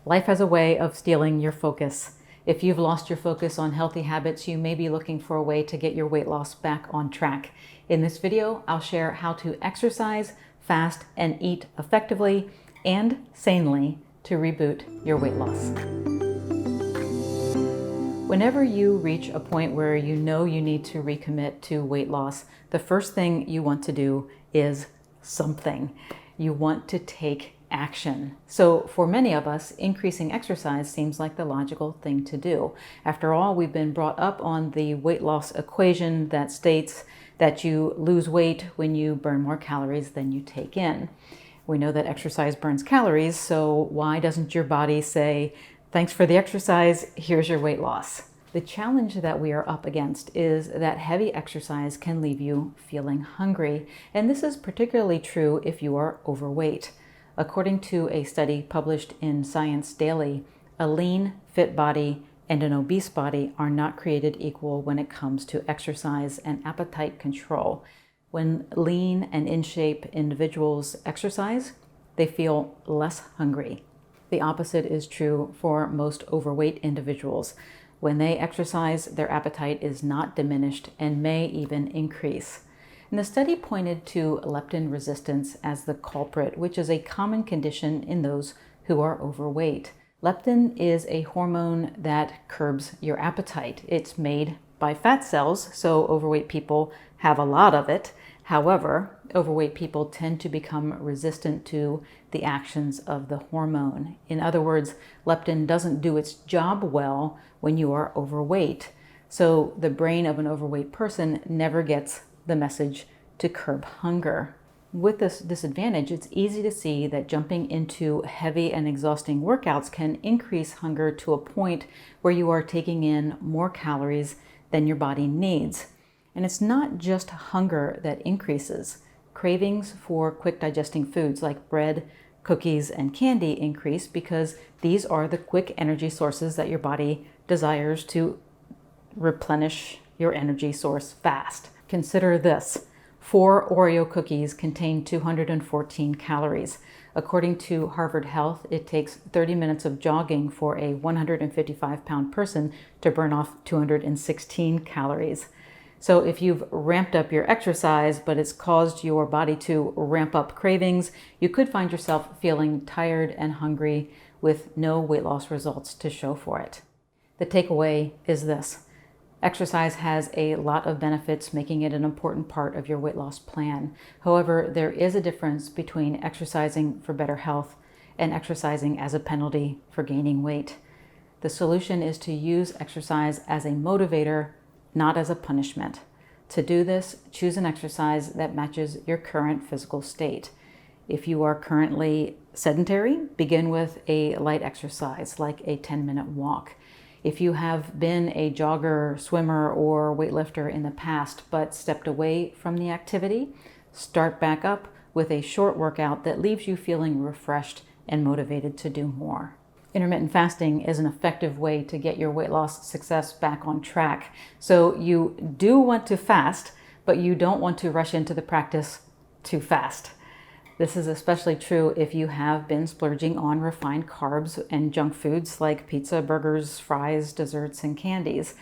Life has a way of stealing your focus. If you've lost your focus on healthy habits, you may be looking for a way to get your weight loss back on track. In this video, I'll share how to exercise, fast, and eat effectively and sanely to reboot your weight loss. Whenever you reach a point where you know you need to recommit to weight loss, the first thing you want to do is something. You want to take action. So for many of us, increasing exercise seems like the logical thing to do. After all, we've been brought up on the weight loss equation that states that you lose weight when you burn more calories than you take in. We know that exercise burns calories, so why doesn't your body say, thanks for the exercise, here's your weight loss? The challenge that we are up against is that heavy exercise can leave you feeling hungry, and this is particularly true if you are overweight. According to a study published in Science Daily, a lean, fit body and an obese body are not created equal when it comes to exercise and appetite control. When lean and in shape individuals exercise, they feel less hungry. The opposite is true for most overweight individuals. When they exercise, their appetite is not diminished and may even increase. And the study pointed to leptin resistance as the culprit, which is a common condition in those who are overweight. Leptin is a hormone that curbs your appetite. It's made by fat cells, so overweight people have a lot of it. However, overweight people tend to become resistant to the actions of the hormone. In other words, leptin doesn't do its job well when you are overweight. So the brain of an overweight person never gets the message to curb hunger. With this disadvantage, it's easy to see that jumping into heavy and exhausting workouts can increase hunger to a point where you are taking in more calories than your body needs. And it's not just hunger that increases. Cravings for quick digesting foods like bread, cookies, and candy increase because these are the quick energy sources that your body desires to replenish your energy source fast. Consider this. 4 Oreo cookies contain 214 calories. According to Harvard Health, it takes 30 minutes of jogging for a 155-pound person to burn off 216 calories. So if you've ramped up your exercise, but it's caused your body to ramp up cravings, you could find yourself feeling tired and hungry with no weight loss results to show for it. The takeaway is this. Exercise has a lot of benefits, making it an important part of your weight loss plan. However, there is a difference between exercising for better health and exercising as a penalty for gaining weight. The solution is to use exercise as a motivator, not as a punishment. To do this, choose an exercise that matches your current physical state. If you are currently sedentary, begin with a light exercise like a 10-minute walk. If you have been a jogger, swimmer, or weightlifter in the past but stepped away from the activity, start back up with a short workout that leaves you feeling refreshed and motivated to do more. Intermittent fasting is an effective way to get your weight loss success back on track. So you do want to fast, but you don't want to rush into the practice too fast. This is especially true if you have been splurging on refined carbs and junk foods like pizza, burgers, fries, desserts, and candies.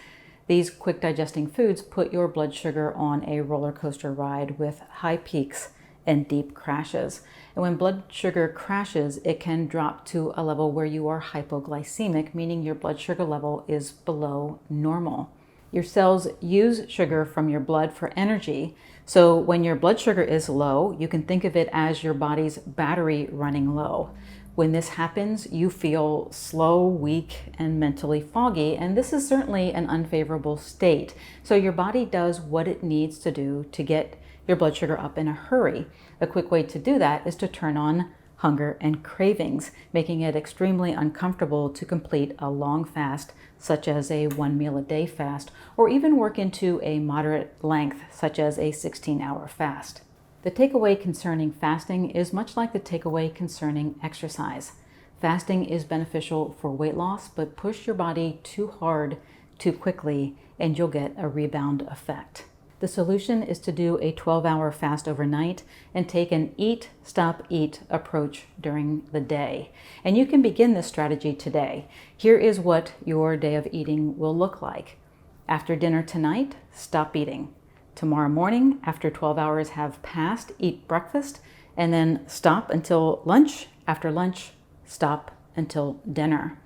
These quick digesting foods put your blood sugar on a roller coaster ride with high peaks and deep crashes. And when blood sugar crashes, it can drop to a level where you are hypoglycemic, meaning your blood sugar level is below normal. Your cells use sugar from your blood for energy. So when your blood sugar is low, you can think of it as your body's battery running low. When this happens, you feel slow, weak, and mentally foggy, and this is certainly an unfavorable state. So your body does what it needs to do to get your blood sugar up in a hurry. A quick way to do that is to turn on hunger and cravings, making it extremely uncomfortable to complete a long fast, such as a 1 meal a day fast, or even work into a moderate length, such as a 16-hour fast. The takeaway concerning fasting is much like the takeaway concerning exercise. Fasting is beneficial for weight loss, but push your body too hard too quickly and you'll get a rebound effect. The solution is to do a 12-hour fast overnight and take an eat, stop, eat approach during the day. And you can begin this strategy today. Here is what your day of eating will look like. After dinner tonight, stop eating. Tomorrow morning, after 12 hours have passed, eat breakfast, and then stop until lunch. After lunch, stop until dinner.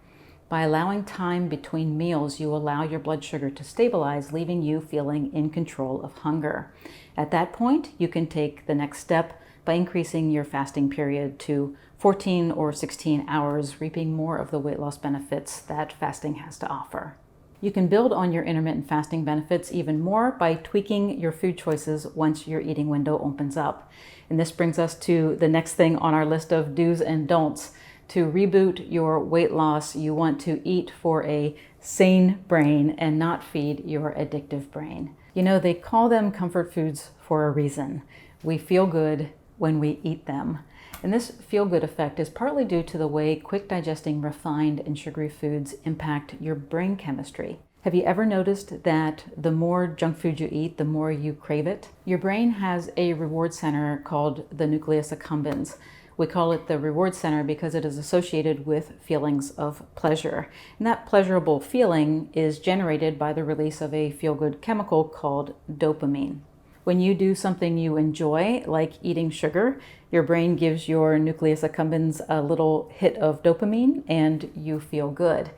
By allowing time between meals, you allow your blood sugar to stabilize, leaving you feeling in control of hunger. At that point, you can take the next step by increasing your fasting period to 14 or 16 hours, reaping more of the weight loss benefits that fasting has to offer. You can build on your intermittent fasting benefits even more by tweaking your food choices once your eating window opens up. And this brings us to the next thing on our list of do's and don'ts. To reboot your weight loss, you want to eat for a sane brain and not feed your addictive brain. You know, they call them comfort foods for a reason. We feel good when we eat them. And this feel-good effect is partly due to the way quick-digesting, refined, and sugary foods impact your brain chemistry. Have you ever noticed that the more junk food you eat, the more you crave it? Your brain has a reward center called the nucleus accumbens. We call it the reward center because it is associated with feelings of pleasure. And that pleasurable feeling is generated by the release of a feel-good chemical called dopamine. When you do something you enjoy, like eating sugar, your brain gives your nucleus accumbens a little hit of dopamine and you feel good.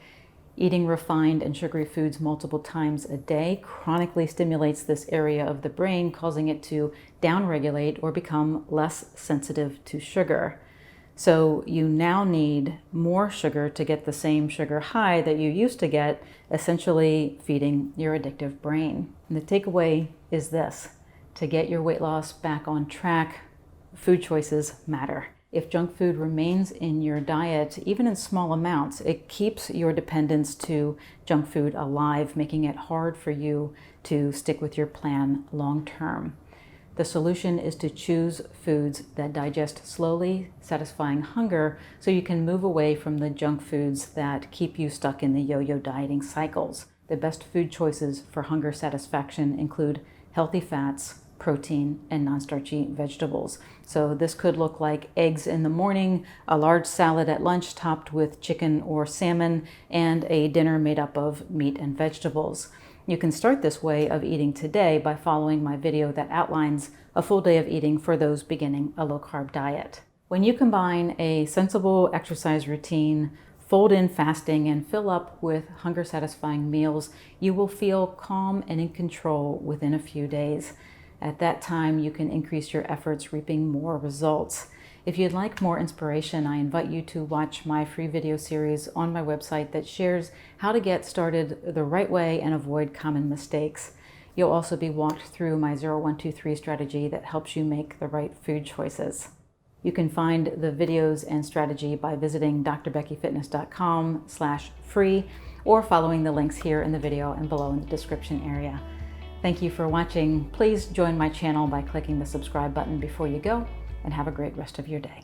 Eating refined and sugary foods multiple times a day chronically stimulates this area of the brain, causing it to downregulate or become less sensitive to sugar. So you now need more sugar to get the same sugar high that you used to get, essentially feeding your addictive brain. And the takeaway is this: to get your weight loss back on track, food choices matter. If junk food remains in your diet, even in small amounts, it keeps your dependence to junk food alive, making it hard for you to stick with your plan long term. The solution is to choose foods that digest slowly, satisfying hunger, so you can move away from the junk foods that keep you stuck in the yo-yo dieting cycles. The best food choices for hunger satisfaction include healthy fats, protein, and non-starchy vegetables. So this could look like eggs in the morning, a large salad at lunch topped with chicken or salmon, and a dinner made up of meat and vegetables. You can start this way of eating today by following my video that outlines a full day of eating for those beginning a low-carb diet. When you combine a sensible exercise routine, fold in fasting, and fill up with hunger-satisfying meals, you will feel calm and in control within a few days. At that time, you can increase your efforts, reaping more results. If you'd like more inspiration, I invite you to watch my free video series on my website that shares how to get started the right way and avoid common mistakes. You'll also be walked through my 0-1-2-3 strategy that helps you make the right food choices. You can find the videos and strategy by visiting drbeckyfitness.com/free or following the links here in the video and below in the description area. Thank you for watching. Please join my channel by clicking the subscribe button before you go, and have a great rest of your day.